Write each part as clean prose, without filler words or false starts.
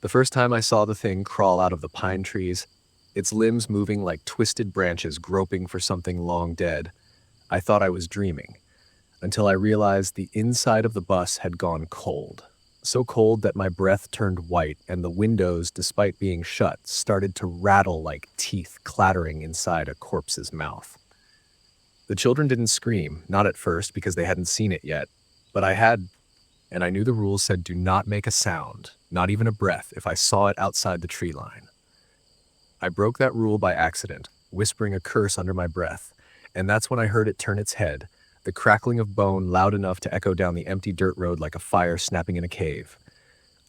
The first time I saw the thing crawl out of the pine trees, its limbs moving like twisted branches groping for something long dead, I thought I was dreaming, until I realized the inside of the bus had gone cold. So cold that my breath turned white and the windows, despite being shut, started to rattle like teeth clattering inside a corpse's mouth. The children didn't scream, not at first because they hadn't seen it yet, but I had, and I knew the rules said do not make a sound, not even a breath, if I saw it outside the tree line. I broke that rule by accident, whispering a curse under my breath, and that's when I heard it turn its head, the crackling of bone loud enough to echo down the empty dirt road like a fire snapping in a cave.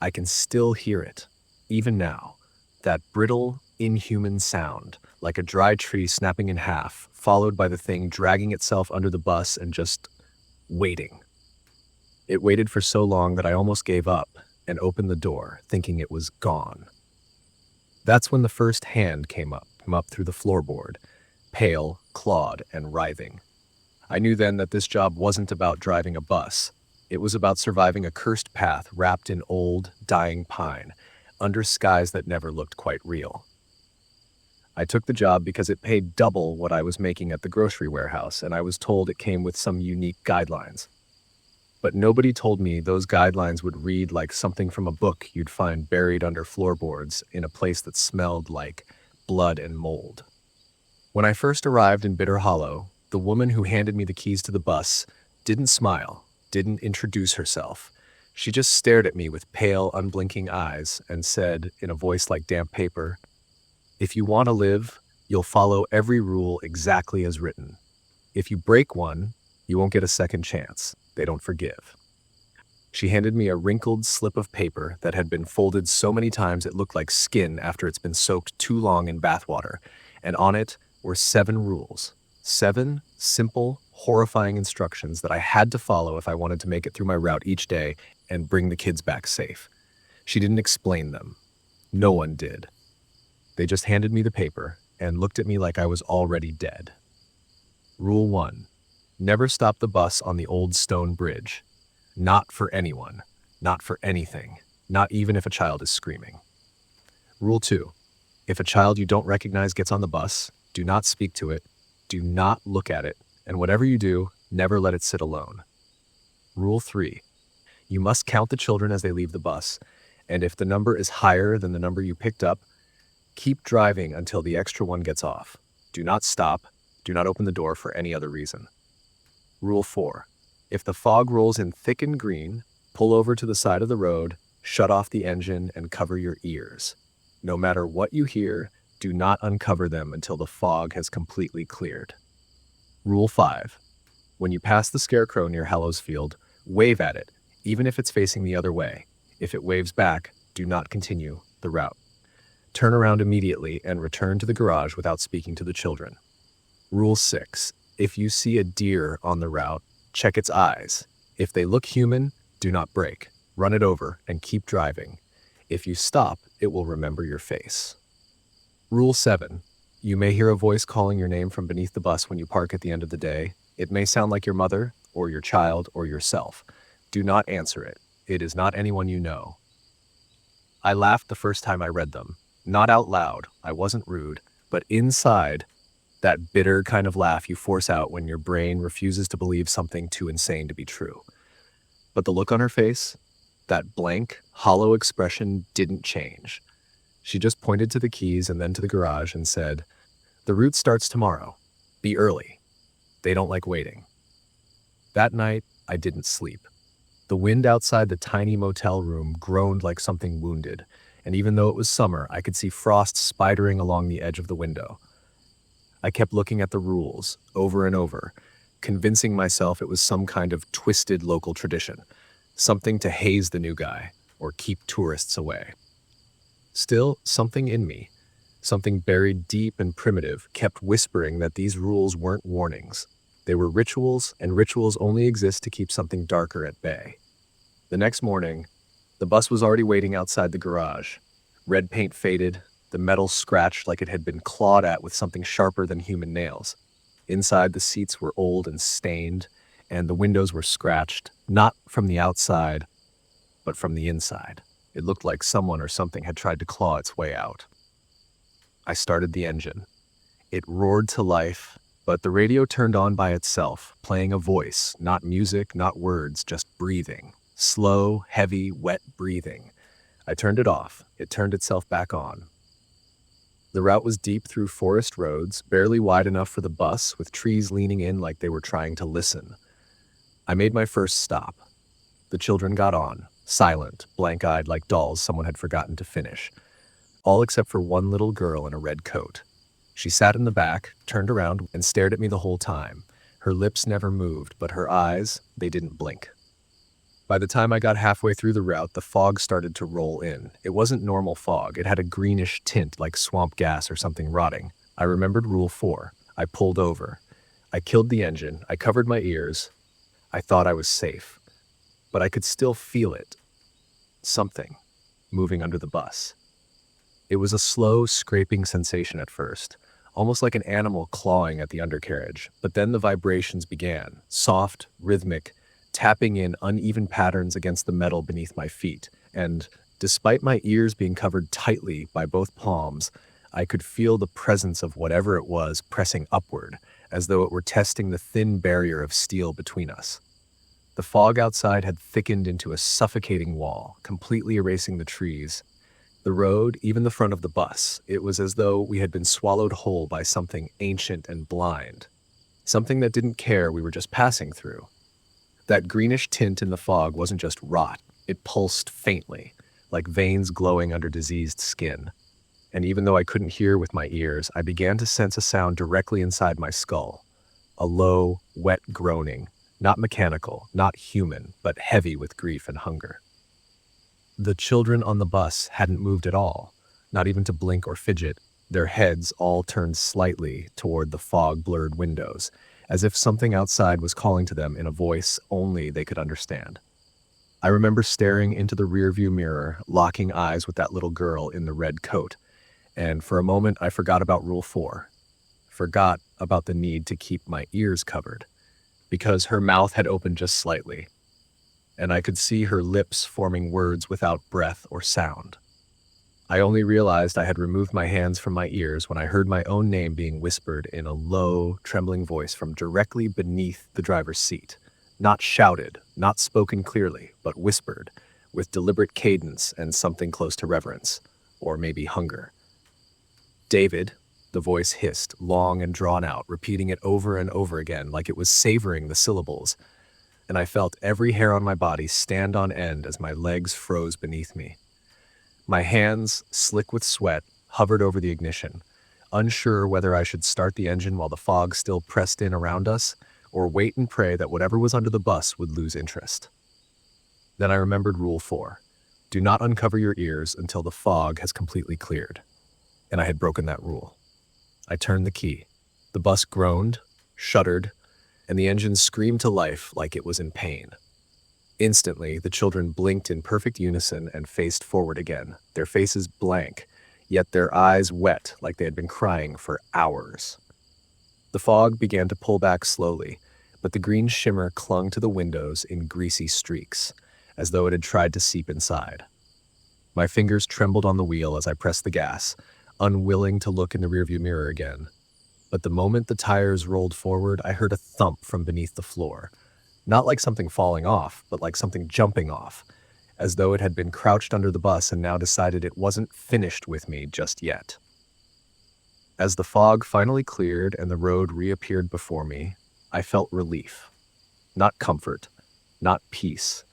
I can still hear it, even now, that brittle, inhuman sound, like a dry tree snapping in half, followed by the thing dragging itself under the bus and just waiting. It waited for so long that I almost gave up and opened the door, thinking it was gone. That's when the first hand came up through the floorboard, pale, clawed, and writhing. I knew then that this job wasn't about driving a bus. It was about surviving a cursed path wrapped in old, dying pine, under skies that never looked quite real. I took the job because it paid double what I was making at the grocery warehouse, and I was told it came with some unique guidelines. But nobody told me those guidelines would read like something from a book you'd find buried under floorboards in a place that smelled like blood and mold. When I first arrived in Bitter Hollow, the woman who handed me the keys to the bus didn't smile, didn't introduce herself. She just stared at me with pale, unblinking eyes and said, in a voice like damp paper, "If you want to live, you'll follow every rule exactly as written. If you break one, you won't get a second chance. They don't forgive." She handed me a wrinkled slip of paper that had been folded so many times it looked like skin after it's been soaked too long in bathwater, and on it were 7 rules. 7 simple, horrifying instructions that I had to follow if I wanted to make it through my route each day and bring the kids back safe. She didn't explain them. No one did. They just handed me the paper and looked at me like I was already dead. Rule 1. Never stop the bus on the old stone bridge. Not for anyone. Not for anything. Not even if a child is screaming. Rule 2. If a child you don't recognize gets on the bus, do not speak to it. Do not look at it. And whatever you do, never let it sit alone. Rule 3. You must count the children as they leave the bus. And if the number is higher than the number you picked up, keep driving until the extra one gets off. Do not stop. Do not open the door for any other reason. Rule 4. If the fog rolls in thick and green, pull over to the side of the road, shut off the engine, and cover your ears. No matter what you hear, do not uncover them until the fog has completely cleared. Rule 5. When you pass the scarecrow near Hallows Field, wave at it, even if it's facing the other way. If it waves back, do not continue the route. Turn around immediately and return to the garage without speaking to the children. Rule 6. If you see a deer on the route, check its eyes. If they look human, do not brake. Run it over and keep driving. If you stop, it will remember your face. Rule 7. You may hear a voice calling your name from beneath the bus when you park at the end of the day. It may sound like your mother, or your child, or yourself. Do not answer it. It is not anyone you know. I laughed the first time I read them. Not out loud, I wasn't rude, but inside, that bitter kind of laugh you force out when your brain refuses to believe something too insane to be true. But the look on her face, that blank, hollow expression didn't change. She just pointed to the keys and then to the garage and said, "The route starts tomorrow. Be early. They don't like waiting." That night, I didn't sleep. The wind outside the tiny motel room groaned like something wounded, and even though it was summer, I could see frost spidering along the edge of the window. I kept looking at the rules, over and over, convincing myself it was some kind of twisted local tradition, something to haze the new guy, or keep tourists away. Still, something in me, something buried deep and primitive, kept whispering that these rules weren't warnings. They were rituals, and rituals only exist to keep something darker at bay. The next morning, the bus was already waiting outside the garage. Red paint faded, the metal scratched like it had been clawed at with something sharper than human nails. Inside, the seats were old and stained, and the windows were scratched, not from the outside, but from the inside. It looked like someone or something had tried to claw its way out. I started the engine. It roared to life, but the radio turned on by itself, playing a voice, not music, not words, just breathing. Slow, heavy, wet breathing. I turned it off. It turned itself back on. The route was deep through forest roads, barely wide enough for the bus, with trees leaning in like they were trying to listen. I made my first stop. The children got on, silent, blank-eyed like dolls someone had forgotten to finish. All except for one little girl in a red coat. She sat in the back, turned around, and stared at me the whole time. Her lips never moved, but her eyes, they didn't blink. By the time I got halfway through the route, the fog started to roll in. It wasn't normal fog. It had a greenish tint like swamp gas or something rotting. I remembered Rule 4. I pulled over. I killed the engine. I covered my ears. I thought I was safe. But I could still feel it. Something moving under the bus. It was a slow, scraping sensation at first, almost like an animal clawing at the undercarriage. But then the vibrations began, soft, rhythmic, tapping in uneven patterns against the metal beneath my feet. And despite my ears being covered tightly by both palms, I could feel the presence of whatever it was pressing upward, as though it were testing the thin barrier of steel between us. The fog outside had thickened into a suffocating wall, completely erasing the trees, the road, even the front of the bus. It was as though we had been swallowed whole by something ancient and blind, something that didn't care we were just passing through. That greenish tint in the fog wasn't just rot, it pulsed faintly, like veins glowing under diseased skin. And even though I couldn't hear with my ears, I began to sense a sound directly inside my skull. A low, wet groaning, not mechanical, not human, but heavy with grief and hunger. The children on the bus hadn't moved at all, not even to blink or fidget, their heads all turned slightly toward the fog-blurred windows, as if something outside was calling to them in a voice only they could understand. I remember staring into the rearview mirror, locking eyes with that little girl in the red coat, and for a moment I forgot about Rule 4. Forgot about the need to keep my ears covered, because her mouth had opened just slightly, and I could see her lips forming words without breath or sound. I only realized I had removed my hands from my ears when I heard my own name being whispered in a low, trembling voice from directly beneath the driver's seat. Not shouted, not spoken clearly, but whispered, with deliberate cadence and something close to reverence, or maybe hunger. "David," the voice hissed, long and drawn out, repeating it over and over again like it was savoring the syllables, and I felt every hair on my body stand on end as my legs froze beneath me. My hands, slick with sweat, hovered over the ignition, unsure whether I should start the engine while the fog still pressed in around us, or wait and pray that whatever was under the bus would lose interest. Then I remembered Rule 4. Do not uncover your ears until the fog has completely cleared. And I had broken that rule. I turned the key. The bus groaned, shuddered, and the engine screamed to life like it was in pain. Instantly, the children blinked in perfect unison and faced forward again, their faces blank, yet their eyes wet like they had been crying for hours. The fog began to pull back slowly, but the green shimmer clung to the windows in greasy streaks, as though it had tried to seep inside. My fingers trembled on the wheel as I pressed the gas, unwilling to look in the rearview mirror again. But the moment the tires rolled forward, I heard a thump from beneath the floor. Not like something falling off, but like something jumping off, as though it had been crouched under the bus and now decided it wasn't finished with me just yet. As the fog finally cleared and the road reappeared before me, I felt relief. Not comfort, not peace,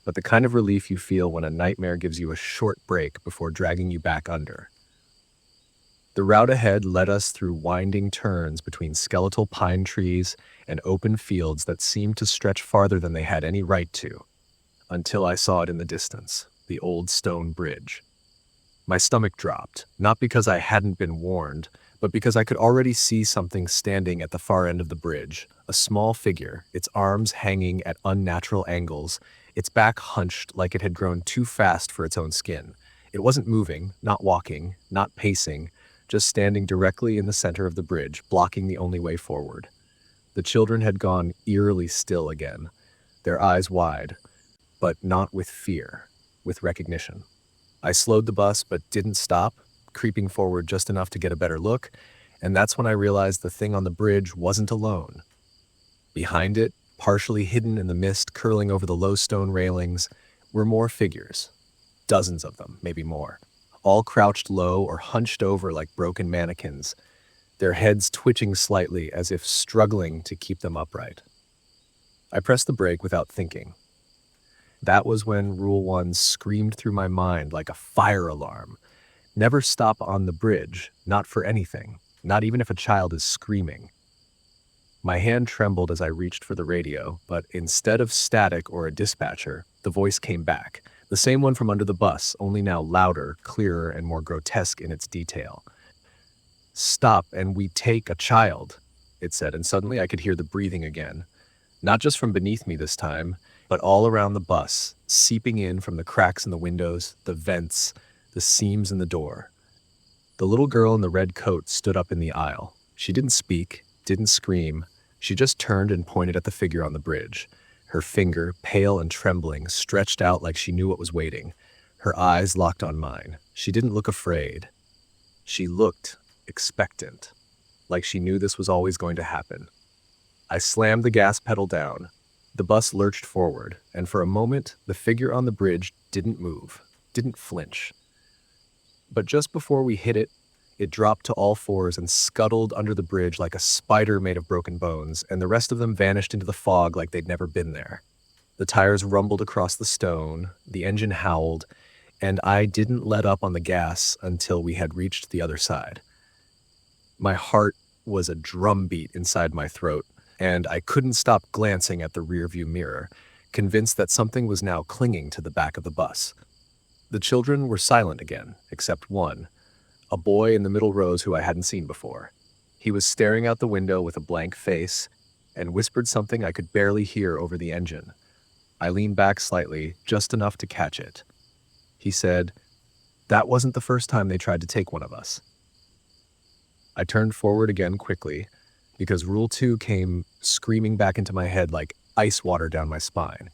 but the kind of relief you feel when a nightmare gives you a short break before dragging you back under. The route ahead led us through winding turns between skeletal pine trees and open fields that seemed to stretch farther than they had any right to, until I saw it in the distance, the old stone bridge. My stomach dropped, not because I hadn't been warned, but because I could already see something standing at the far end of the bridge, a small figure, its arms hanging at unnatural angles, its back hunched like it had grown too fast for its own skin. It wasn't moving, not walking, not pacing, just standing directly in the center of the bridge, blocking the only way forward. The children had gone eerily still again, their eyes wide, but not with fear, with recognition. I slowed the bus but didn't stop, creeping forward just enough to get a better look, and that's when I realized the thing on the bridge wasn't alone. Behind it, partially hidden in the mist curling over the low stone railings, were more figures. Dozens of them, maybe more, all crouched low or hunched over like broken mannequins, their heads twitching slightly as if struggling to keep them upright. I pressed the brake without thinking. That was when Rule 1 screamed through my mind like a fire alarm. Never stop on the bridge, not for anything, not even if a child is screaming. My hand trembled as I reached for the radio, but instead of static or a dispatcher, the voice came back, the same one from under the bus, only now louder, clearer, and more grotesque in its detail. "Stop, and we take a child," it said, and suddenly I could hear the breathing again. Not just from beneath me this time, but all around the bus, seeping in from the cracks in the windows, the vents, the seams in the door. The little girl in the red coat stood up in the aisle. She didn't speak, didn't scream. She just turned and pointed at the figure on the bridge. Her finger, pale and trembling, stretched out like she knew what was waiting. Her eyes locked on mine. She didn't look afraid. She looked expectant, like she knew this was always going to happen. I slammed the gas pedal down. The bus lurched forward, and for a moment, the figure on the bridge didn't move, didn't flinch. But just before we hit it, it dropped to all fours and scuttled under the bridge like a spider made of broken bones, and the rest of them vanished into the fog like they'd never been there. The tires rumbled across the stone, the engine howled, and I didn't let up on the gas until we had reached the other side. My heart was a drumbeat inside my throat, and I couldn't stop glancing at the rearview mirror, convinced that something was now clinging to the back of the bus. The children were silent again, except one, a boy in the middle rows who I hadn't seen before. He was staring out the window with a blank face and whispered something I could barely hear over the engine. I leaned back slightly, just enough to catch it. He said, "That wasn't the first time they tried to take one of us." I turned forward again quickly, because Rule 2 came screaming back into my head like ice water down my spine.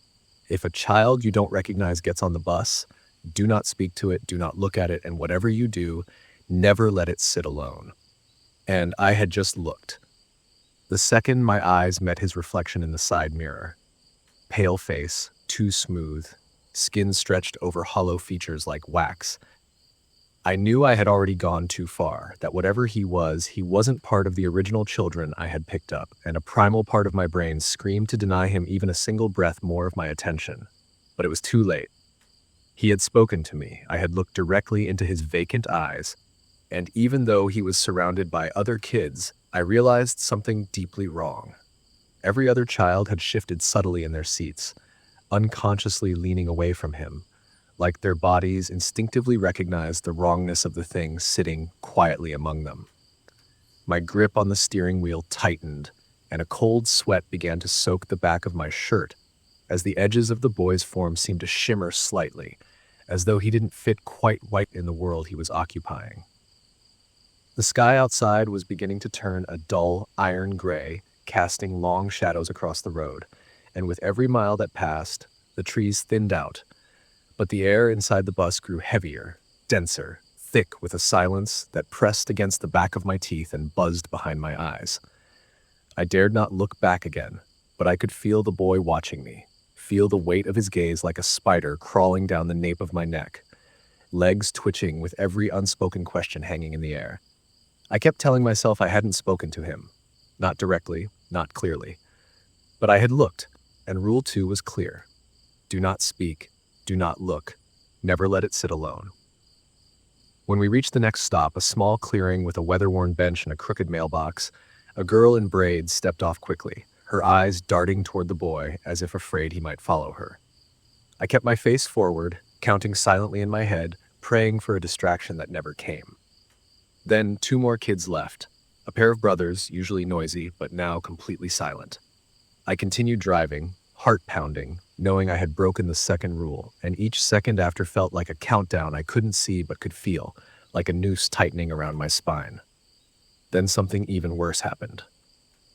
If a child you don't recognize gets on the bus, do not speak to it, do not look at it, and whatever you do, never let it sit alone. And I had just looked. The second my eyes met his reflection in the side mirror. Pale face, too smooth, skin stretched over hollow features like wax. I knew I had already gone too far, that whatever he wasn't part of the original children I had picked up, and a primal part of my brain screamed to deny him even a single breath more of my attention. But it was too late. He had spoken to me. I had looked directly into his vacant eyes, and even though he was surrounded by other kids, I realized something deeply wrong. Every other child had shifted subtly in their seats, unconsciously leaning away from him, like their bodies instinctively recognized the wrongness of the thing sitting quietly among them. My grip on the steering wheel tightened, and a cold sweat began to soak the back of my shirt as the edges of the boy's form seemed to shimmer slightly, as though he didn't fit quite right in the world he was occupying. The sky outside was beginning to turn a dull iron gray, casting long shadows across the road, and with every mile that passed, the trees thinned out, but the air inside the bus grew heavier, denser, thick with a silence that pressed against the back of my teeth and buzzed behind my eyes. I dared not look back again, but I could feel the boy watching me, feel the weight of his gaze like a spider crawling down the nape of my neck, legs twitching with every unspoken question hanging in the air. I kept telling myself I hadn't spoken to him, not directly, not clearly. But I had looked, and Rule 2 was clear. Do not speak, do not look, never let it sit alone. When we reached the next stop, a small clearing with a weather-worn bench and a crooked mailbox, a girl in braids stepped off quickly, her eyes darting toward the boy as if afraid he might follow her. I kept my face forward, counting silently in my head, praying for a distraction that never came. Then 2 more kids left, a pair of brothers, usually noisy, but now completely silent. I continued driving, heart pounding, knowing I had broken the second rule, and each second after felt like a countdown I couldn't see but could feel, like a noose tightening around my spine. Then something even worse happened.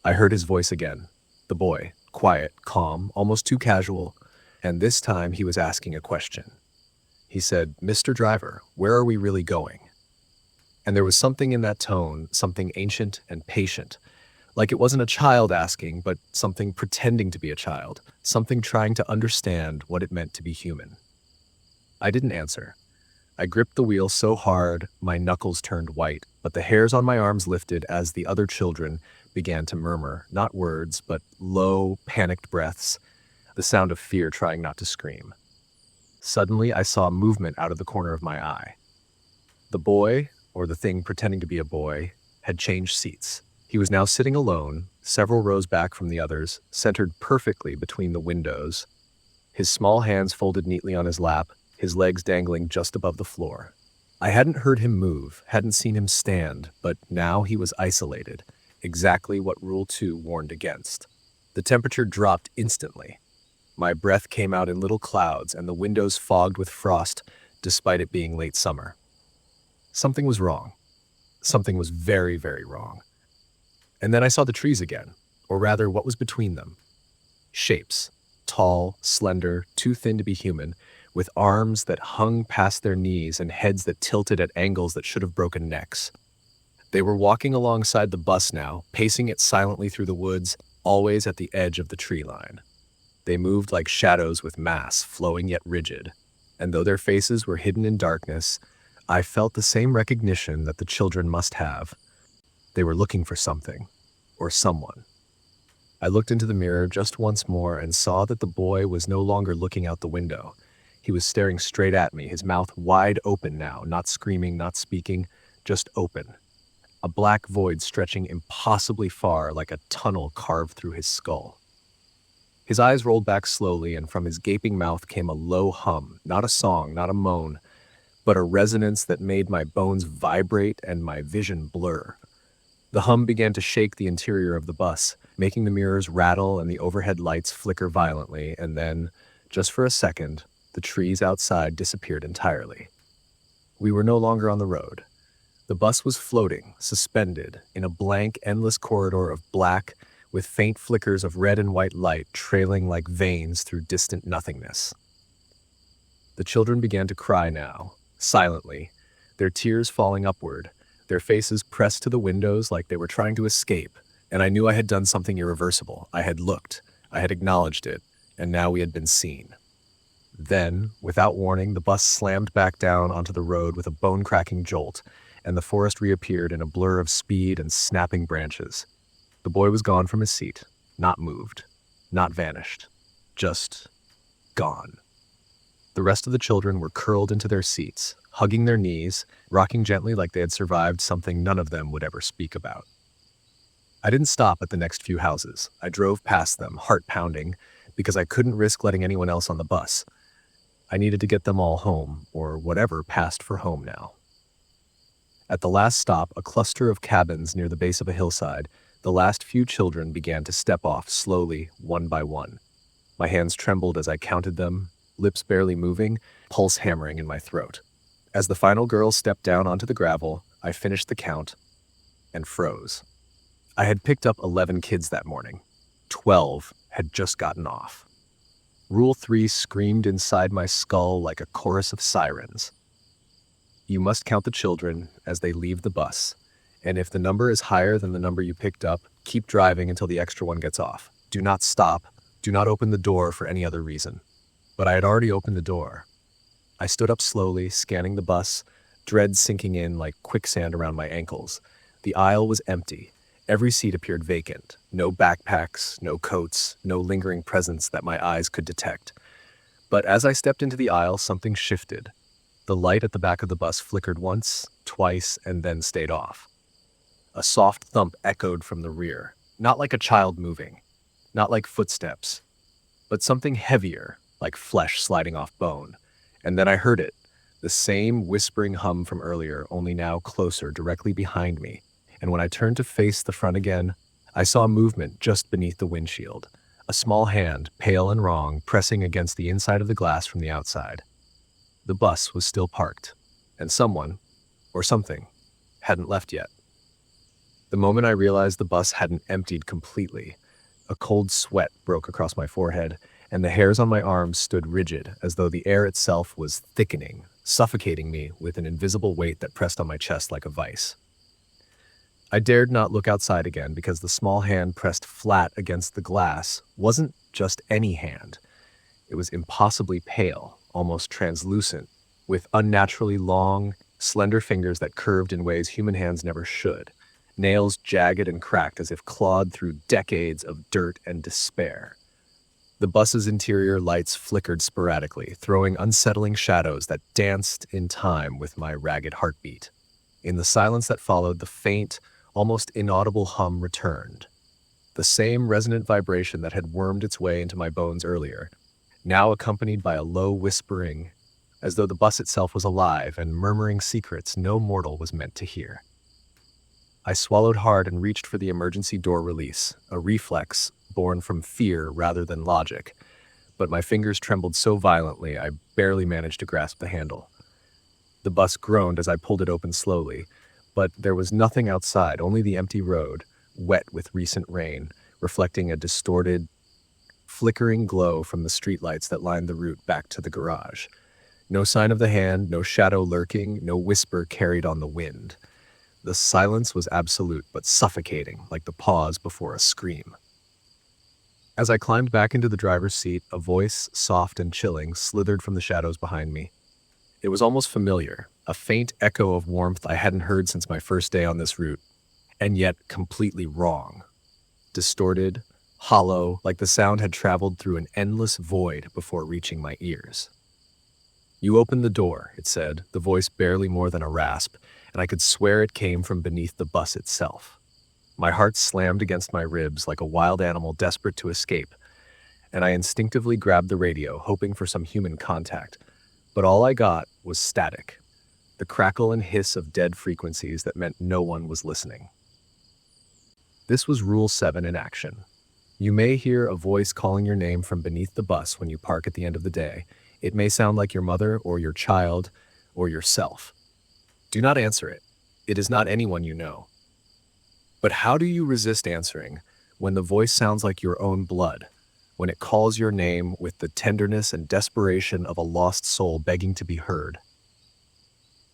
I heard his voice again, the boy, quiet, calm, almost too casual, and this time he was asking a question. He said, "Mr. Driver, where are we really going?" And there was something in that tone, something ancient and patient. Like it wasn't a child asking, but something pretending to be a child, something trying to understand what it meant to be human. I didn't answer. I gripped the wheel so hard, my knuckles turned white, but the hairs on my arms lifted as the other children began to murmur, not words, but low, panicked breaths, the sound of fear trying not to scream. Suddenly, I saw movement out of the corner of my eye. The boy, or the thing pretending to be a boy, had changed seats. He was now sitting alone, several rows back from the others, centered perfectly between the windows, his small hands folded neatly on his lap, his legs dangling just above the floor. I hadn't heard him move, hadn't seen him stand, but now he was isolated, exactly what Rule 2 warned against. The temperature dropped instantly. My breath came out in little clouds, and the windows fogged with frost, despite it being late summer. Something was wrong. Something was very, very wrong. And then I saw the trees again, or rather, what was between them. Shapes. Tall, slender, too thin to be human, with arms that hung past their knees and heads that tilted at angles that should have broken necks. They were walking alongside the bus now, pacing it silently through the woods, always at the edge of the tree line. They moved like shadows with mass, flowing yet rigid. And though their faces were hidden in darkness, I felt the same recognition that the children must have. They were looking for something, or someone. I looked into the mirror just once more and saw that the boy was no longer looking out the window. He was staring straight at me, his mouth wide open now, not screaming, not speaking, just open. A black void stretching impossibly far like a tunnel carved through his skull. His eyes rolled back slowly, and from his gaping mouth came a low hum, not a song, not a moan, but a resonance that made my bones vibrate and my vision blur. The hum began to shake the interior of the bus, making the mirrors rattle and the overhead lights flicker violently, and then, just for a second, the trees outside disappeared entirely. We were no longer on the road. The bus was floating, suspended, in a blank, endless corridor of black, with faint flickers of red and white light trailing like veins through distant nothingness. The children began to cry now, silently, their tears falling upward, their faces pressed to the windows like they were trying to escape, and I knew I had done something irreversible. I had looked, I had acknowledged it, and now we had been seen. Then, without warning, the bus slammed back down onto the road with a bone-cracking jolt, and the forest reappeared in a blur of speed and snapping branches. The boy was gone from his seat, not moved, not vanished, just gone. The rest of the children were curled into their seats, hugging their knees, rocking gently like they had survived something none of them would ever speak about. I didn't stop at the next few houses. I drove past them, heart pounding, because I couldn't risk letting anyone else on the bus. I needed to get them all home, or whatever passed for home now. At the last stop, a cluster of cabins near the base of a hillside, the last few children began to step off slowly, one by one. My hands trembled as I counted them, lips barely moving, pulse hammering in my throat. As the final girl stepped down onto the gravel, I finished the count and froze. I had picked up 11 kids that morning. 12 had just gotten off. Rule 3 screamed inside my skull like a chorus of sirens. You must count the children as they leave the bus, and if the number is higher than the number you picked up, keep driving until the extra one gets off. Do not stop. Do not open the door for any other reason. But I had already opened the door. I stood up slowly, scanning the bus, dread sinking in like quicksand around my ankles. The aisle was empty. Every seat appeared vacant. No backpacks, no coats, no lingering presence that my eyes could detect. But as I stepped into the aisle, something shifted. The light at the back of the bus flickered once, twice, and then stayed off. A soft thump echoed from the rear, not like a child moving, not like footsteps, but something heavier, like flesh sliding off bone. And then I heard it, the same whispering hum from earlier, only now closer, directly behind me. And when I turned to face the front again, I saw movement just beneath the windshield, a small hand, pale and wrong, pressing against the inside of the glass from the outside. The bus was still parked, and someone, or something, hadn't left yet. The moment I realized the bus hadn't emptied completely, a cold sweat broke across my forehead, and the hairs on my arms stood rigid, as though the air itself was thickening, suffocating me with an invisible weight that pressed on my chest like a vice. I dared not look outside again because the small hand pressed flat against the glass wasn't just any hand. It was impossibly pale, almost translucent, with unnaturally long, slender fingers that curved in ways human hands never should, nails jagged and cracked as if clawed through decades of dirt and despair. The bus's interior lights flickered sporadically, throwing unsettling shadows that danced in time with my ragged heartbeat. In the silence that followed, the faint, almost inaudible hum returned. The same resonant vibration that had wormed its way into my bones earlier, now accompanied by a low whispering, as though the bus itself was alive and murmuring secrets no mortal was meant to hear. I swallowed hard and reached for the emergency door release, a reflex born from fear rather than logic, but my fingers trembled so violently I barely managed to grasp the handle. The bus groaned as I pulled it open slowly, but there was nothing outside, only the empty road, wet with recent rain, reflecting a distorted, flickering glow from the streetlights that lined the route back to the garage. No sign of the hand, no shadow lurking, no whisper carried on the wind. The silence was absolute but suffocating, like the pause before a scream. As I climbed back into the driver's seat, a voice, soft and chilling, slithered from the shadows behind me. It was almost familiar, a faint echo of warmth I hadn't heard since my first day on this route, and yet completely wrong. Distorted, hollow, like the sound had traveled through an endless void before reaching my ears. "You opened the door," it said, the voice barely more than a rasp, and I could swear it came from beneath the bus itself. My heart slammed against my ribs like a wild animal desperate to escape, and I instinctively grabbed the radio, hoping for some human contact. But all I got was static, the crackle and hiss of dead frequencies that meant no one was listening. This was Rule 7 in action. You may hear a voice calling your name from beneath the bus when you park at the end of the day. It may sound like your mother or your child or yourself. Do not answer it. It is not anyone you know. But how do you resist answering when the voice sounds like your own blood, when it calls your name with the tenderness and desperation of a lost soul begging to be heard?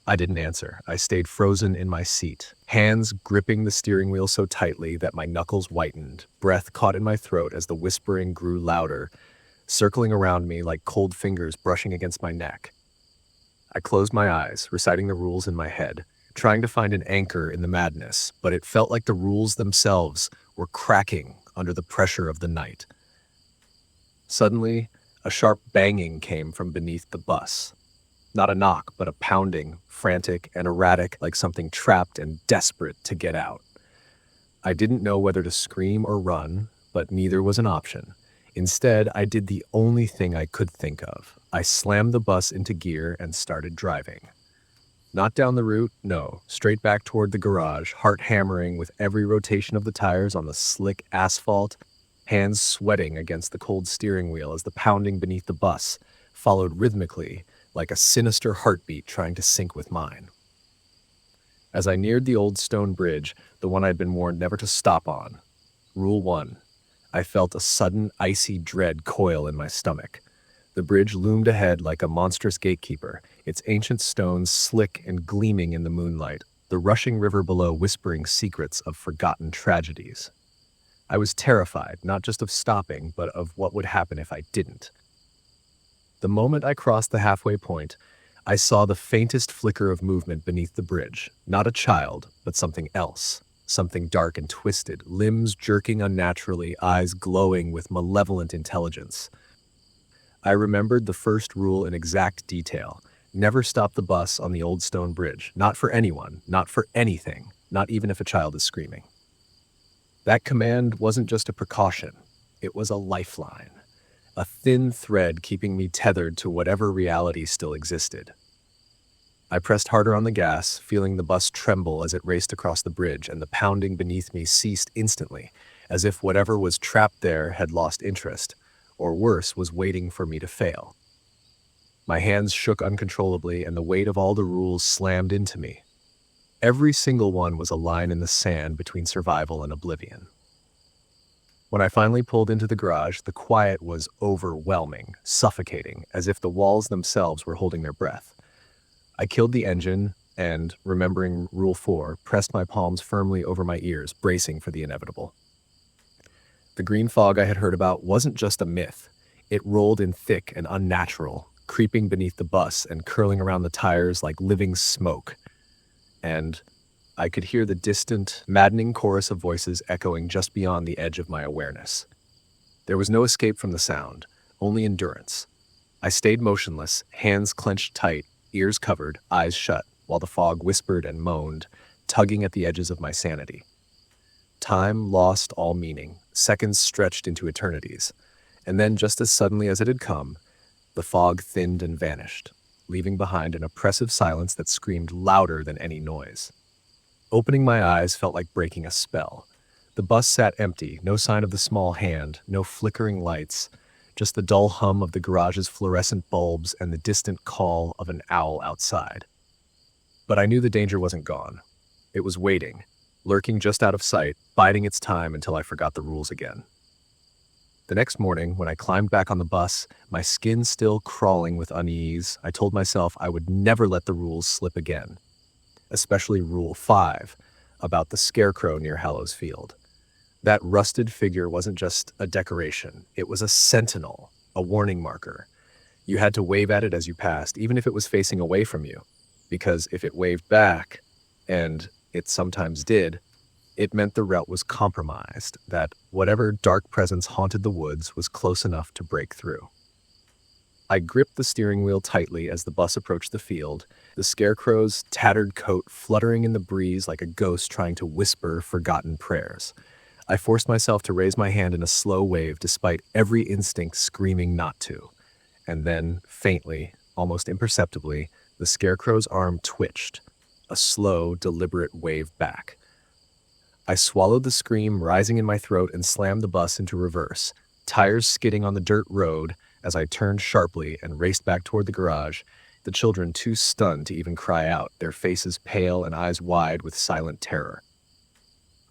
I didn't answer. I stayed frozen in my seat, hands gripping the steering wheel so tightly that my knuckles whitened, breath caught in my throat as the whispering grew louder, circling around me like cold fingers brushing against my neck. I closed my eyes, reciting the rules in my head, trying to find an anchor in the madness, but it felt like the rules themselves were cracking under the pressure of the night. Suddenly, a sharp banging came from beneath the bus. Not a knock, but a pounding, frantic and erratic, like something trapped and desperate to get out. I didn't know whether to scream or run, but neither was an option. Instead, I did the only thing I could think of. I slammed the bus into gear and started driving. Not down the route, no, straight back toward the garage, heart hammering with every rotation of the tires on the slick asphalt, hands sweating against the cold steering wheel as the pounding beneath the bus followed rhythmically, like a sinister heartbeat trying to sync with mine. As I neared the old stone bridge, the one I'd been warned never to stop on, Rule 1, I felt a sudden icy dread coil in my stomach. The bridge loomed ahead like a monstrous gatekeeper, its ancient stones slick and gleaming in the moonlight, the rushing river below whispering secrets of forgotten tragedies. I was terrified, not just of stopping, but of what would happen if I didn't. The moment I crossed the halfway point, I saw the faintest flicker of movement beneath the bridge. Not a child, but something else. Something dark and twisted, limbs jerking unnaturally, eyes glowing with malevolent intelligence. I remembered the first rule in exact detail. Never stop the bus on the old stone bridge. Not for anyone, not for anything, not even if a child is screaming. That command wasn't just a precaution. It was a lifeline. A thin thread keeping me tethered to whatever reality still existed. I pressed harder on the gas, feeling the bus tremble as it raced across the bridge, and the pounding beneath me ceased instantly, as if whatever was trapped there had lost interest, or worse, was waiting for me to fail. My hands shook uncontrollably, and the weight of all the rules slammed into me. Every single one was a line in the sand between survival and oblivion. When I finally pulled into the garage, the quiet was overwhelming, suffocating, as if the walls themselves were holding their breath. I killed the engine and, remembering Rule 4, pressed my palms firmly over my ears, bracing for the inevitable. The green fog I had heard about wasn't just a myth. It rolled in thick and unnatural, creeping beneath the bus and curling around the tires like living smoke. And I could hear the distant, maddening chorus of voices echoing just beyond the edge of my awareness. There was no escape from the sound, only endurance. I stayed motionless, hands clenched tight, ears covered, eyes shut, while the fog whispered and moaned, tugging at the edges of my sanity. Time lost all meaning, seconds stretched into eternities, and then just as suddenly as it had come, the fog thinned and vanished, leaving behind an oppressive silence that screamed louder than any noise. Opening my eyes felt like breaking a spell. The bus sat empty, no sign of the small hand, no flickering lights, just the dull hum of the garage's fluorescent bulbs and the distant call of an owl outside. But I knew the danger wasn't gone. It was waiting, lurking just out of sight, biding its time until I forgot the rules again. The next morning, when I climbed back on the bus, my skin still crawling with unease, I told myself I would never let the rules slip again. Especially Rule 5, about the scarecrow near Hallows Field. That rusted figure wasn't just a decoration, it was a sentinel, a warning marker. You had to wave at it as you passed, even if it was facing away from you, because if it waved back, and it sometimes did, it meant the route was compromised, that whatever dark presence haunted the woods was close enough to break through. I gripped the steering wheel tightly as the bus approached the field, the scarecrow's tattered coat fluttering in the breeze like a ghost trying to whisper forgotten prayers. I forced myself to raise my hand in a slow wave despite every instinct screaming not to. And then, faintly, almost imperceptibly, the scarecrow's arm twitched, a slow, deliberate wave back. I swallowed the scream rising in my throat and slammed the bus into reverse, tires skidding on the dirt road as I turned sharply and raced back toward the garage, the children too stunned to even cry out, their faces pale and eyes wide with silent terror.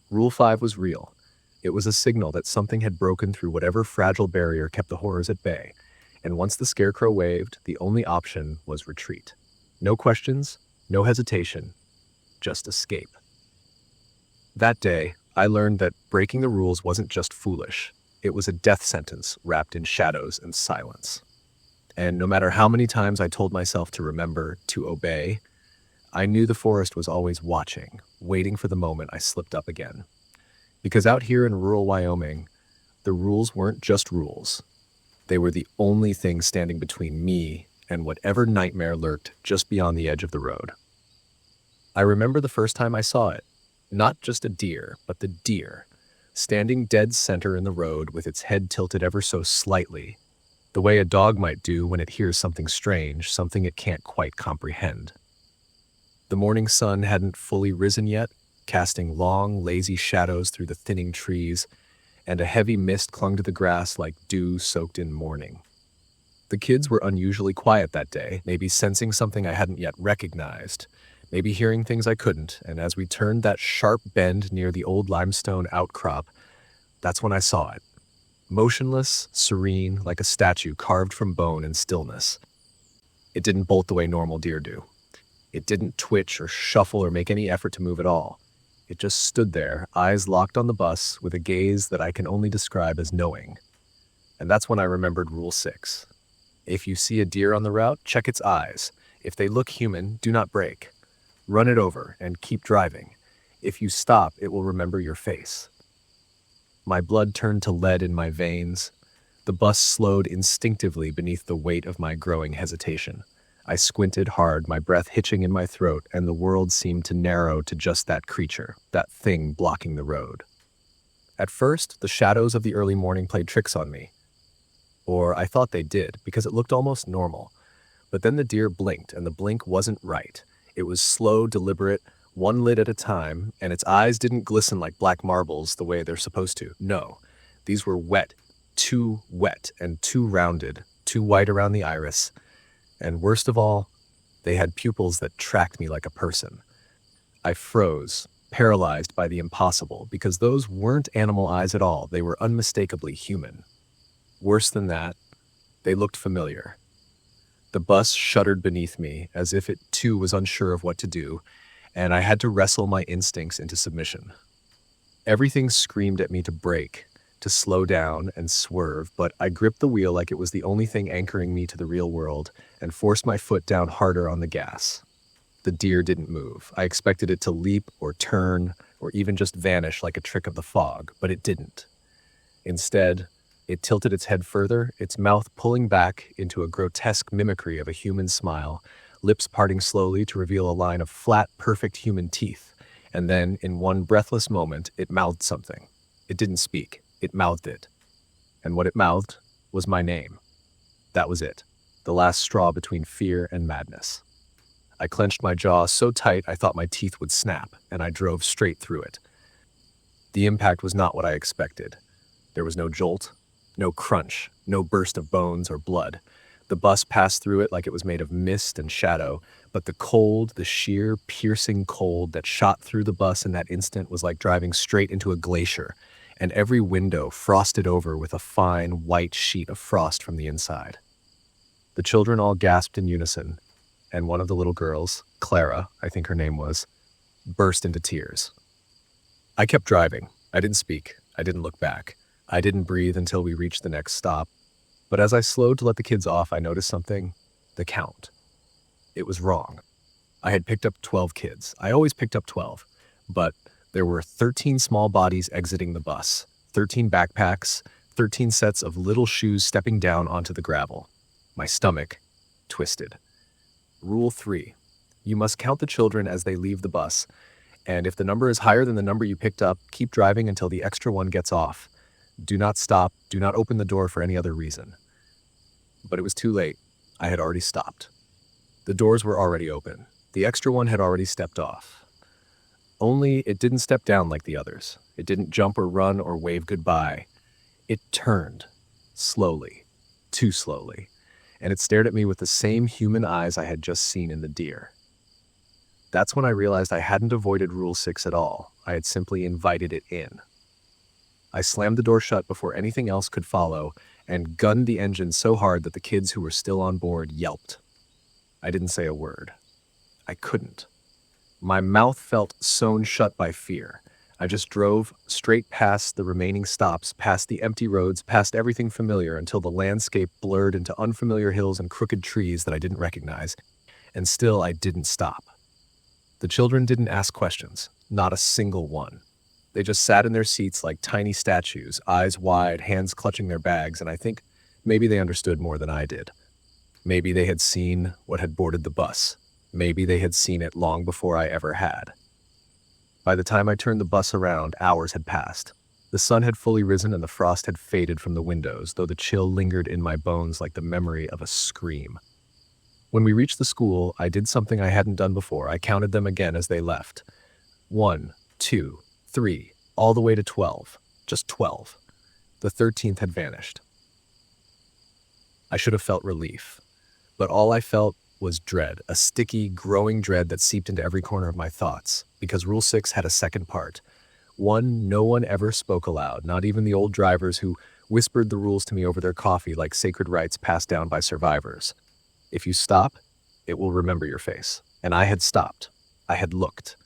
Rule 5 was real. It was a signal that something had broken through whatever fragile barrier kept the horrors at bay, and once the scarecrow waved, the only option was retreat. No questions, no hesitation, just escape. That day, I learned that breaking the rules wasn't just foolish. It was a death sentence wrapped in shadows and silence. And no matter how many times I told myself to remember, to obey, I knew the forest was always watching, waiting for the moment I slipped up again. Because out here in rural Wyoming, the rules weren't just rules. They were the only thing standing between me and whatever nightmare lurked just beyond the edge of the road. I remember the first time I saw it. Not just a deer, but the deer, standing dead center in the road with its head tilted ever so slightly, the way a dog might do when it hears something strange, something it can't quite comprehend. The morning sun hadn't fully risen yet, casting long, lazy shadows through the thinning trees, and a heavy mist clung to the grass like dew soaked in morning. The kids were unusually quiet that day, maybe sensing something I hadn't yet recognized, maybe hearing things I couldn't, and as we turned that sharp bend near the old limestone outcrop, that's when I saw it. Motionless, serene, like a statue carved from bone and stillness. It didn't bolt the way normal deer do. It didn't twitch or shuffle or make any effort to move at all. It just stood there, eyes locked on the bus, with a gaze that I can only describe as knowing. And that's when I remembered Rule 6. If you see a deer on the route, check its eyes. If they look human, do not brake. Run it over and keep driving. If you stop, it will remember your face. My blood turned to lead in my veins. The bus slowed instinctively beneath the weight of my growing hesitation. I squinted hard, my breath hitching in my throat, and the world seemed to narrow to just that creature, that thing blocking the road. At first, the shadows of the early morning played tricks on me. Or I thought they did, because it looked almost normal. But then the deer blinked, and the blink wasn't right. It was slow, deliberate, one lid at a time, and its eyes didn't glisten like black marbles the way they're supposed to. No, these were wet, too wet and too rounded, too white around the iris. And worst of all, they had pupils that tracked me like a person. I froze, paralyzed by the impossible, because those weren't animal eyes at all. They were unmistakably human. Worse than that, they looked familiar. The bus shuddered beneath me, as if it too was unsure of what to do, and I had to wrestle my instincts into submission. Everything screamed at me to brake, to slow down and swerve, but I gripped the wheel like it was the only thing anchoring me to the real world and forced my foot down harder on the gas. The deer didn't move. I expected it to leap or turn or even just vanish like a trick of the fog, but it didn't. Instead, it tilted its head further, its mouth pulling back into a grotesque mimicry of a human smile, lips parting slowly to reveal a line of flat, perfect human teeth. And then, in one breathless moment, it mouthed something. It didn't speak. It mouthed it. And what it mouthed was my name. That was it. The last straw between fear and madness. I clenched my jaw so tight I thought my teeth would snap, and I drove straight through it. The impact was not what I expected. There was no jolt, no crunch, no burst of bones or blood. The bus passed through it like it was made of mist and shadow, but the cold, the sheer, piercing cold that shot through the bus in that instant was like driving straight into a glacier, and every window frosted over with a fine, white sheet of frost from the inside. The children all gasped in unison, and one of the little girls, Clara, I think her name was, burst into tears. I kept driving. I didn't speak. I didn't look back. I didn't breathe until we reached the next stop. But as I slowed to let the kids off, I noticed something: the count. It was wrong. I had picked up 12 kids. I always picked up 12. But there were 13 small bodies exiting the bus, 13 backpacks, 13 sets of little shoes stepping down onto the gravel. My stomach twisted. Rule 3. You must count the children as they leave the bus, and if the number is higher than the number you picked up, keep driving until the extra one gets off. Do not stop. Do not open the door for any other reason. But it was too late. I had already stopped. The doors were already open. The extra one had already stepped off. Only it didn't step down like the others. It didn't jump or run or wave goodbye. It turned. Slowly. Too slowly. And it stared at me with the same human eyes I had just seen in the deer. That's when I realized I hadn't avoided Rule 6 at all. I had simply invited it in. I slammed the door shut before anything else could follow and gunned the engine so hard that the kids who were still on board yelped. I didn't say a word. I couldn't. My mouth felt sewn shut by fear. I just drove straight past the remaining stops, past the empty roads, past everything familiar until the landscape blurred into unfamiliar hills and crooked trees that I didn't recognize, and still I didn't stop. The children didn't ask questions, not a single one. They just sat in their seats like tiny statues, eyes wide, hands clutching their bags, and I think maybe they understood more than I did. Maybe they had seen what had boarded the bus. Maybe they had seen it long before I ever had. By the time I turned the bus around, hours had passed. The sun had fully risen and the frost had faded from the windows, though the chill lingered in my bones like the memory of a scream. When we reached the school, I did something I hadn't done before. I counted them again as they left. 1, 2, 3, all the way to 12. Just 12. The 13th had vanished. I should have felt relief, but all I felt was dread, a sticky, growing dread that seeped into every corner of my thoughts, because Rule 6 had a second part. One no one ever spoke aloud, not even the old drivers who whispered the rules to me over their coffee like sacred rites passed down by survivors. If you stop, it will remember your face. And I had stopped. I had looked.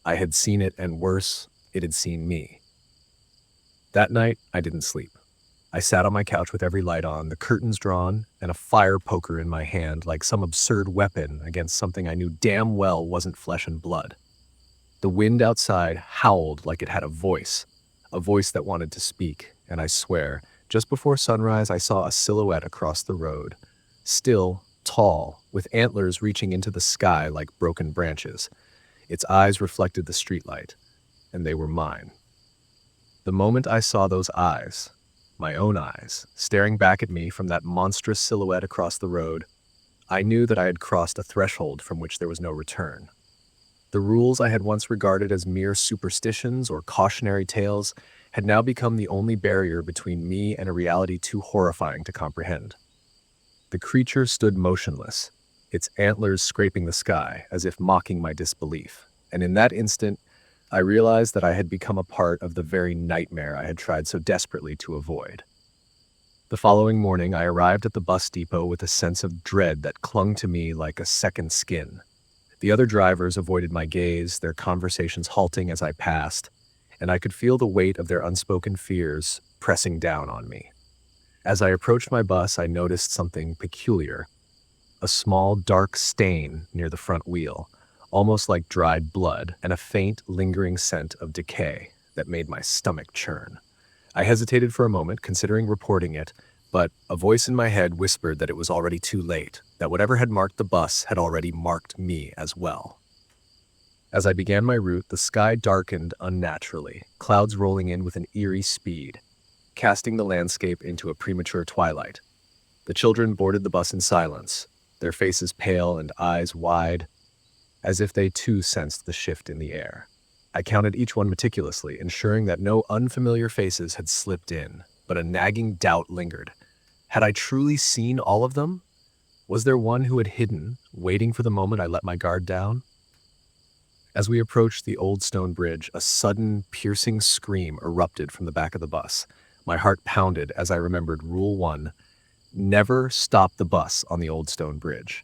I had seen it, and worse, it had seen me. That night, I didn't sleep. I sat on my couch with every light on, the curtains drawn, and a fire poker in my hand like some absurd weapon against something I knew damn well wasn't flesh and blood. The wind outside howled like it had a voice that wanted to speak, and I swear, just before sunrise I saw a silhouette across the road, still, tall, with antlers reaching into the sky like broken branches. Its eyes reflected the streetlight, and they were mine. The moment I saw those eyes, my own eyes, staring back at me from that monstrous silhouette across the road, I knew that I had crossed a threshold from which there was no return. The rules I had once regarded as mere superstitions or cautionary tales had now become the only barrier between me and a reality too horrifying to comprehend. The creature stood motionless, its antlers scraping the sky as if mocking my disbelief, and in that instant, I realized that I had become a part of the very nightmare I had tried so desperately to avoid. The following morning, I arrived at the bus depot with a sense of dread that clung to me like a second skin. The other drivers avoided my gaze, their conversations halting as I passed, and I could feel the weight of their unspoken fears pressing down on me. As I approached my bus, I noticed something peculiar. A small, dark stain near the front wheel, almost like dried blood, and a faint, lingering scent of decay that made my stomach churn. I hesitated for a moment, considering reporting it, but a voice in my head whispered that it was already too late, that whatever had marked the bus had already marked me as well. As I began my route, the sky darkened unnaturally, clouds rolling in with an eerie speed, casting the landscape into a premature twilight. The children boarded the bus in silence, their faces pale and eyes wide, as if they too sensed the shift in the air. I counted each one meticulously, ensuring that no unfamiliar faces had slipped in, but a nagging doubt lingered. Had I truly seen all of them? Was there one who had hidden, waiting for the moment I let my guard down? As we approached the old stone bridge, a sudden, piercing scream erupted from the back of the bus. My heart pounded as I remembered Rule 1, never stop the bus on the old stone bridge.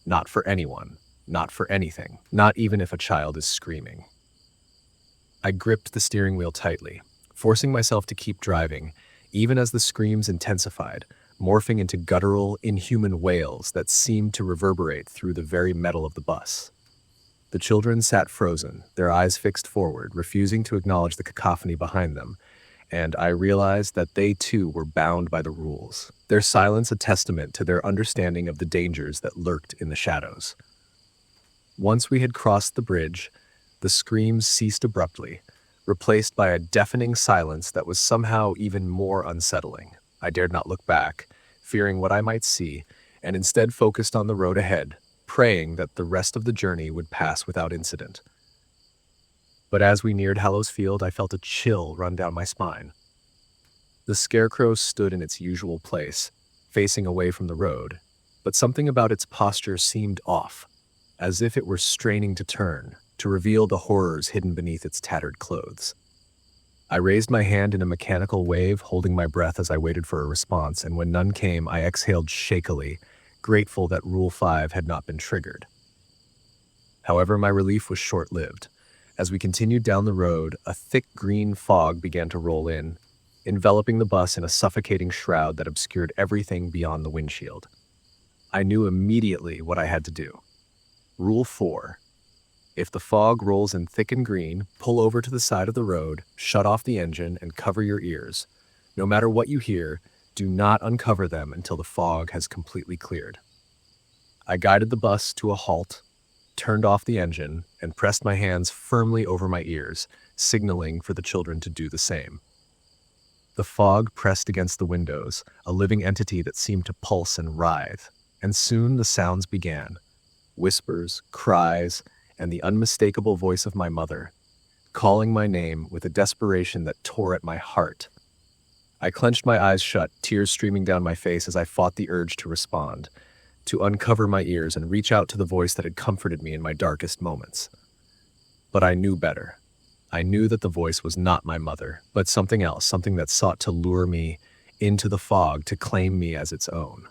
Not for anyone, not for anything, not even if a child is screaming. I gripped the steering wheel tightly, forcing myself to keep driving, even as the screams intensified, morphing into guttural, inhuman wails that seemed to reverberate through the very metal of the bus. The children sat frozen, their eyes fixed forward, refusing to acknowledge the cacophony behind them, and I realized that they too were bound by the rules, their silence a testament to their understanding of the dangers that lurked in the shadows. Once we had crossed the bridge, the screams ceased abruptly, replaced by a deafening silence that was somehow even more unsettling. I dared not look back, fearing what I might see, and instead focused on the road ahead, praying that the rest of the journey would pass without incident. But as we neared Hallows Field, I felt a chill run down my spine. The scarecrow stood in its usual place, facing away from the road, but something about its posture seemed off, as if it were straining to turn, to reveal the horrors hidden beneath its tattered clothes. I raised my hand in a mechanical wave, holding my breath as I waited for a response, and when none came, I exhaled shakily, grateful that Rule 5 had not been triggered. However, my relief was short-lived. As we continued down the road, a thick green fog began to roll in, enveloping the bus in a suffocating shroud that obscured everything beyond the windshield. I knew immediately what I had to do. Rule 4. If the fog rolls in thick and green, pull over to the side of the road, shut off the engine, and cover your ears. No matter what you hear, do not uncover them until the fog has completely cleared. I guided the bus to a halt, turned off the engine, and pressed my hands firmly over my ears, signaling for the children to do the same. The fog pressed against the windows, a living entity that seemed to pulse and writhe, and soon the sounds began. Whispers, cries, and the unmistakable voice of my mother, calling my name with a desperation that tore at my heart. I clenched my eyes shut, tears streaming down my face as I fought the urge to respond, to uncover my ears and reach out to the voice that had comforted me in my darkest moments. But I knew better. I knew that the voice was not my mother, but something else, something that sought to lure me into the fog, to claim me as its own.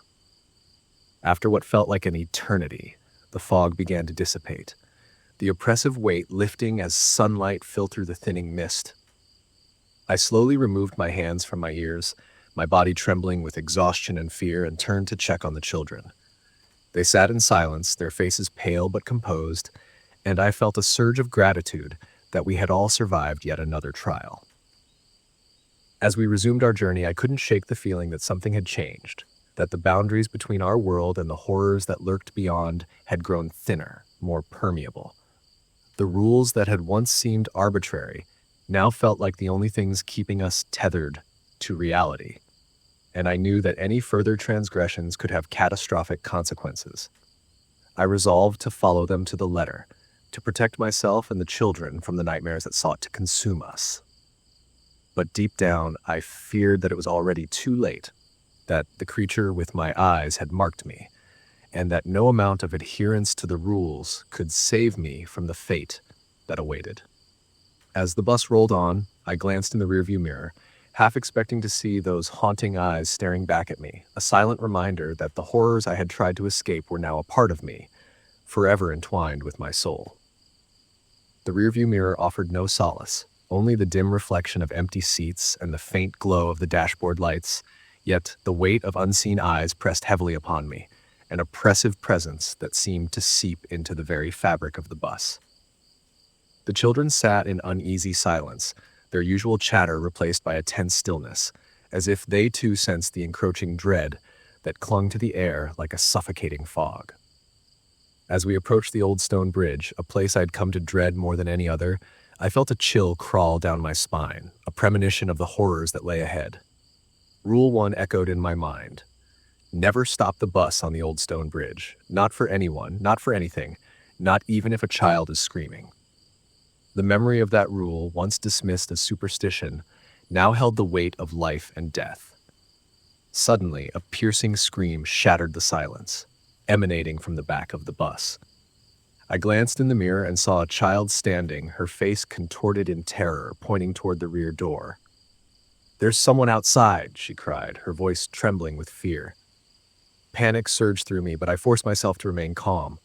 After what felt like an eternity, the fog began to dissipate, the oppressive weight lifting as sunlight filled through the thinning mist. I slowly removed my hands from my ears, my body trembling with exhaustion and fear, and turned to check on the children. They sat in silence, their faces pale but composed, and I felt a surge of gratitude that we had all survived yet another trial. As we resumed our journey, I couldn't shake the feeling that something had changed, that the boundaries between our world and the horrors that lurked beyond had grown thinner, more permeable. The rules that had once seemed arbitrary now felt like the only things keeping us tethered to reality, and I knew that any further transgressions could have catastrophic consequences. I resolved to follow them to the letter, to protect myself and the children from the nightmares that sought to consume us. But deep down, I feared that it was already too late, that the creature with my eyes had marked me, and that no amount of adherence to the rules could save me from the fate that awaited. As the bus rolled on, I glanced in the rearview mirror, half expecting to see those haunting eyes staring back at me, a silent reminder that the horrors I had tried to escape were now a part of me, forever entwined with my soul. The rearview mirror offered no solace, only the dim reflection of empty seats and the faint glow of the dashboard lights, yet the weight of unseen eyes pressed heavily upon me, an oppressive presence that seemed to seep into the very fabric of the bus. The children sat in uneasy silence, their usual chatter replaced by a tense stillness, as if they too sensed the encroaching dread that clung to the air like a suffocating fog. As we approached the old stone bridge, a place I'd come to dread more than any other, I felt a chill crawl down my spine, a premonition of the horrors that lay ahead. Rule 1 echoed in my mind. Never stop the bus on the old stone bridge. Not for anyone, not for anything, not even if a child is screaming. The memory of that rule, once dismissed as superstition, now held the weight of life and death. Suddenly, a piercing scream shattered the silence, emanating from the back of the bus. I glanced in the mirror and saw a child standing, her face contorted in terror, pointing toward the rear door. "There's someone outside," she cried, her voice trembling with fear. Panic surged through me, but I forced myself to remain calm.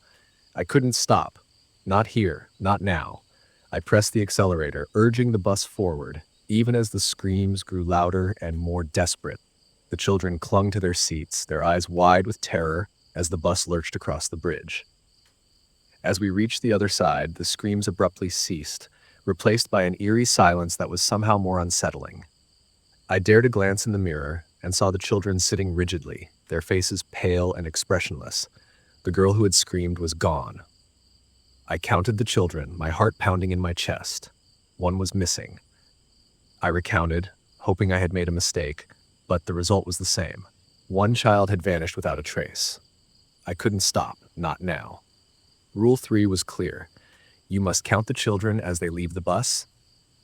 I couldn't stop. Not here, not now. I pressed the accelerator, urging the bus forward, even as the screams grew louder and more desperate. The children clung to their seats, their eyes wide with terror as the bus lurched across the bridge. As we reached the other side, the screams abruptly ceased, replaced by an eerie silence that was somehow more unsettling. I dared a glance in the mirror and saw the children sitting rigidly, their faces pale and expressionless. The girl who had screamed was gone. I counted the children, my heart pounding in my chest. One was missing. I recounted, hoping I had made a mistake, but the result was the same. One child had vanished without a trace. I couldn't stop, not now. Rule 3 was clear. You must count the children as they leave the bus,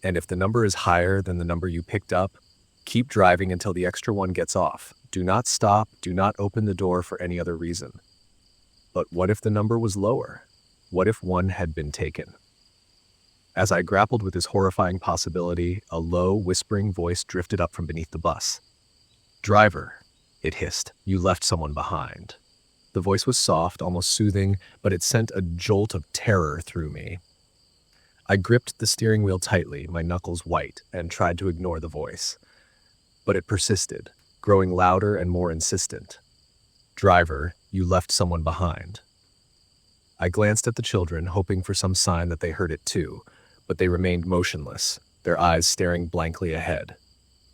and if the number is higher than the number you picked up, keep driving until the extra one gets off. Do not stop, do not open the door for any other reason. But what if the number was lower? What if one had been taken? As I grappled with this horrifying possibility, a low, whispering voice drifted up from beneath the bus. "Driver," it hissed, "you left someone behind." The voice was soft, almost soothing, but it sent a jolt of terror through me. I gripped the steering wheel tightly, my knuckles white, and tried to ignore the voice. But it persisted, growing louder and more insistent. "Driver, you left someone behind." I glanced at the children, hoping for some sign that they heard it too, but they remained motionless, their eyes staring blankly ahead.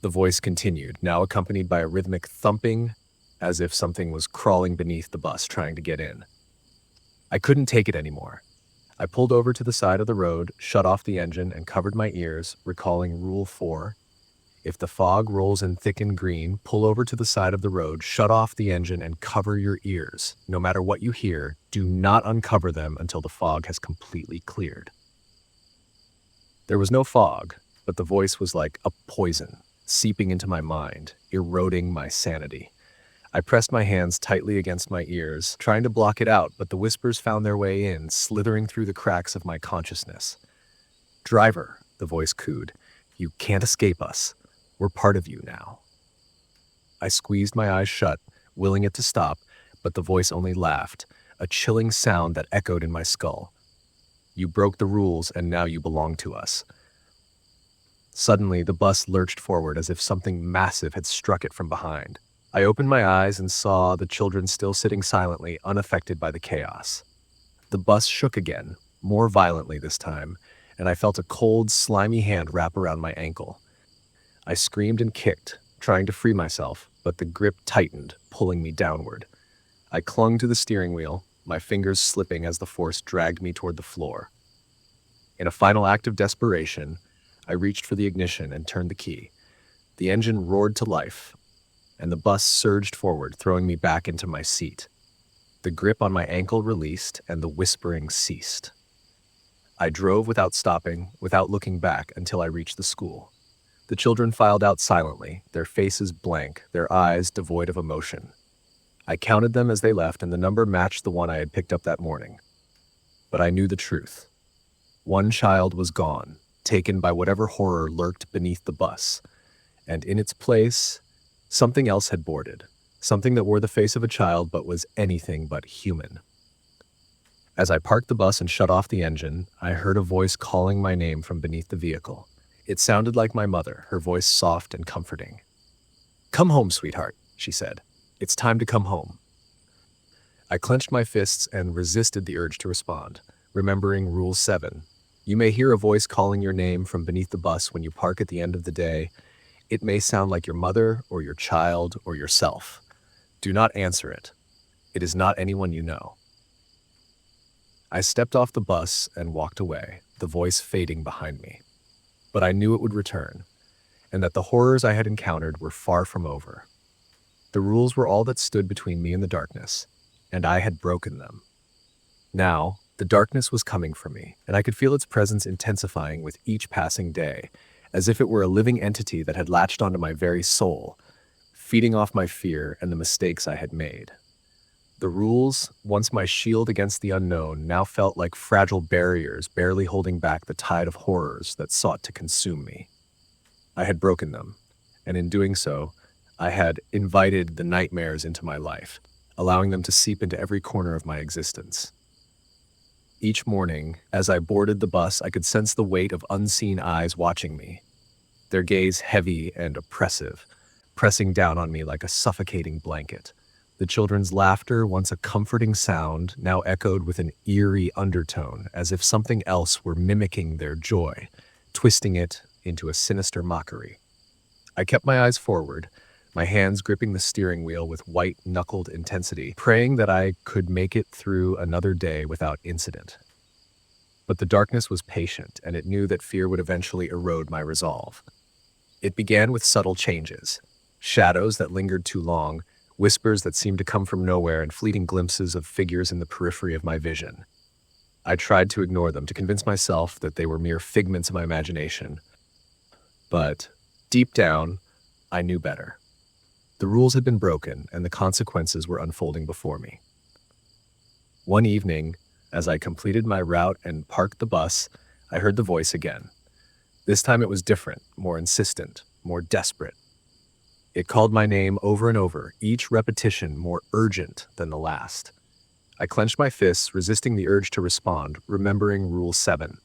The voice continued, now accompanied by a rhythmic thumping, as if something was crawling beneath the bus trying to get in. I couldn't take it anymore. I pulled over to the side of the road, shut off the engine, and covered my ears, recalling Rule 4. If the fog rolls in thick and green, pull over to the side of the road, shut off the engine, and cover your ears. No matter what you hear, do not uncover them until the fog has completely cleared. There was no fog, but the voice was like a poison, seeping into my mind, eroding my sanity. I pressed my hands tightly against my ears, trying to block it out, but the whispers found their way in, slithering through the cracks of my consciousness. "Driver," the voice cooed, "you can't escape us. We're part of you now." I squeezed my eyes shut, willing it to stop, but the voice only laughed, a chilling sound that echoed in my skull. "You broke the rules, and now you belong to us." Suddenly, the bus lurched forward as if something massive had struck it from behind. I opened my eyes and saw the children still sitting silently, unaffected by the chaos. The bus shook again, more violently this time, and I felt a cold, slimy hand wrap around my ankle. I screamed and kicked, trying to free myself, but the grip tightened, pulling me downward. I clung to the steering wheel, my fingers slipping as the force dragged me toward the floor. In a final act of desperation, I reached for the ignition and turned the key. The engine roared to life, and the bus surged forward, throwing me back into my seat. The grip on my ankle released, and the whispering ceased. I drove without stopping, without looking back, until I reached the school. The children filed out silently, their faces blank, their eyes devoid of emotion. I counted them as they left, and the number matched the one I had picked up that morning. But I knew the truth. One child was gone, taken by whatever horror lurked beneath the bus. And in its place, something else had boarded, something that wore the face of a child but was anything but human. As I parked the bus and shut off the engine, I heard a voice calling my name from beneath the vehicle. It sounded like my mother, her voice soft and comforting. "Come home, sweetheart," she said. "It's time to come home." I clenched my fists and resisted the urge to respond, remembering Rule 7. You may hear a voice calling your name from beneath the bus when you park at the end of the day. It may sound like your mother or your child or yourself. Do not answer it. It is not anyone you know. I stepped off the bus and walked away, the voice fading behind me. But I knew it would return, and that the horrors I had encountered were far from over. The rules were all that stood between me and the darkness, and I had broken them. Now, the darkness was coming for me, and I could feel its presence intensifying with each passing day, as if it were a living entity that had latched onto my very soul, feeding off my fear and the mistakes I had made. The rules, once my shield against the unknown, now felt like fragile barriers barely holding back the tide of horrors that sought to consume me. I had broken them, and in doing so, I had invited the nightmares into my life, allowing them to seep into every corner of my existence. Each morning, as I boarded the bus, I could sense the weight of unseen eyes watching me, their gaze heavy and oppressive, pressing down on me like a suffocating blanket. The children's laughter, once a comforting sound, now echoed with an eerie undertone, as if something else were mimicking their joy, twisting it into a sinister mockery. I kept my eyes forward, my hands gripping the steering wheel with white-knuckled intensity, praying that I could make it through another day without incident. But the darkness was patient, and it knew that fear would eventually erode my resolve. It began with subtle changes, shadows that lingered too long, whispers that seemed to come from nowhere, and fleeting glimpses of figures in the periphery of my vision. I tried to ignore them, to convince myself that they were mere figments of my imagination. But, deep down, I knew better. The rules had been broken, and the consequences were unfolding before me. One evening, as I completed my route and parked the bus, I heard the voice again. This time it was different, more insistent, more desperate. It called my name over and over, each repetition more urgent than the last. I clenched my fists, resisting the urge to respond, remembering Rule 7.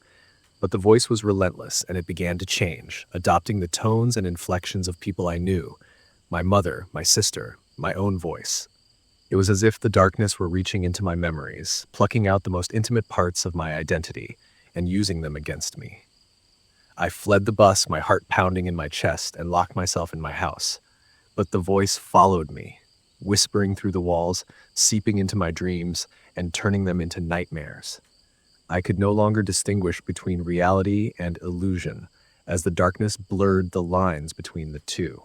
But the voice was relentless, and it began to change, adopting the tones and inflections of people I knew. My mother, my sister, my own voice. It was as if the darkness were reaching into my memories, plucking out the most intimate parts of my identity, and using them against me. I fled the bus, my heart pounding in my chest, and locked myself in my house. But the voice followed me, whispering through the walls, seeping into my dreams, and turning them into nightmares. I could no longer distinguish between reality and illusion, as the darkness blurred the lines between the two.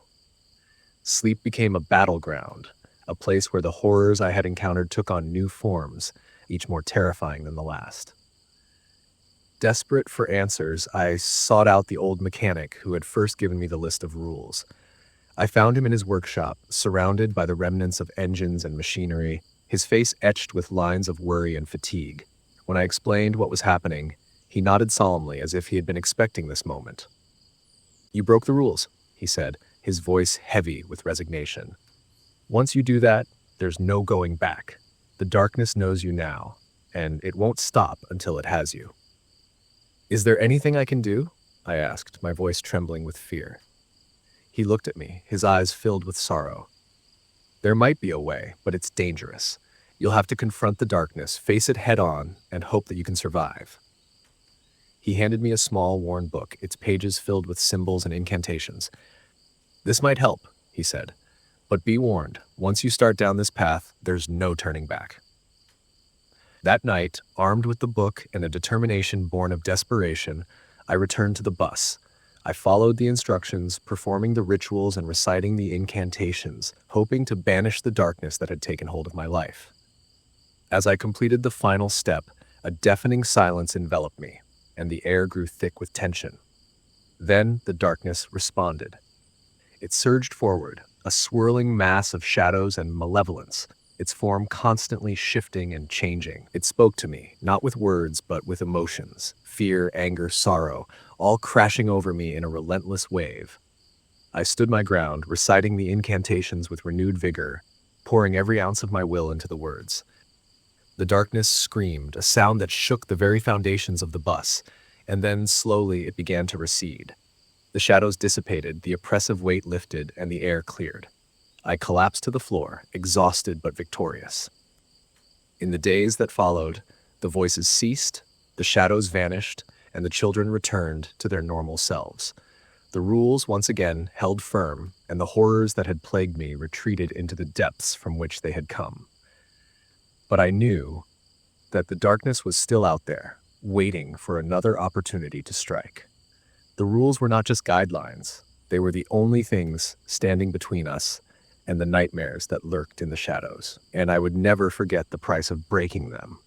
Sleep became a battleground, a place where the horrors I had encountered took on new forms, each more terrifying than the last. Desperate for answers, I sought out the old mechanic who had first given me the list of rules. I found him in his workshop, surrounded by the remnants of engines and machinery, his face etched with lines of worry and fatigue. When I explained what was happening, he nodded solemnly as if he had been expecting this moment. "You broke the rules," he said, his voice heavy with resignation. "Once you do that, there's no going back. The darkness knows you now, and it won't stop until it has you." "Is there anything I can do?" I asked, my voice trembling with fear. He looked at me, his eyes filled with sorrow. "There might be a way, but it's dangerous. You'll have to confront the darkness, face it head-on, and hope that you can survive." He handed me a small, worn book, its pages filled with symbols and incantations. "This might help," he said, "but be warned, once you start down this path, there's no turning back." That night, armed with the book and a determination born of desperation, I returned to the bus. I followed the instructions, performing the rituals and reciting the incantations, hoping to banish the darkness that had taken hold of my life. As I completed the final step, a deafening silence enveloped me, and the air grew thick with tension. Then the darkness responded. It surged forward, a swirling mass of shadows and malevolence, its form constantly shifting and changing. It spoke to me, not with words, but with emotions, fear, anger, sorrow, all crashing over me in a relentless wave. I stood my ground, reciting the incantations with renewed vigor, pouring every ounce of my will into the words. The darkness screamed, a sound that shook the very foundations of the bus, and then slowly it began to recede. The shadows dissipated, the oppressive weight lifted, and the air cleared. I collapsed to the floor, exhausted but victorious. In the days that followed, the voices ceased, the shadows vanished, and the children returned to their normal selves. The rules once again held firm, and the horrors that had plagued me retreated into the depths from which they had come. But I knew that the darkness was still out there, waiting for another opportunity to strike. The rules were not just guidelines, they were the only things standing between us and the nightmares that lurked in the shadows, and I would never forget the price of breaking them.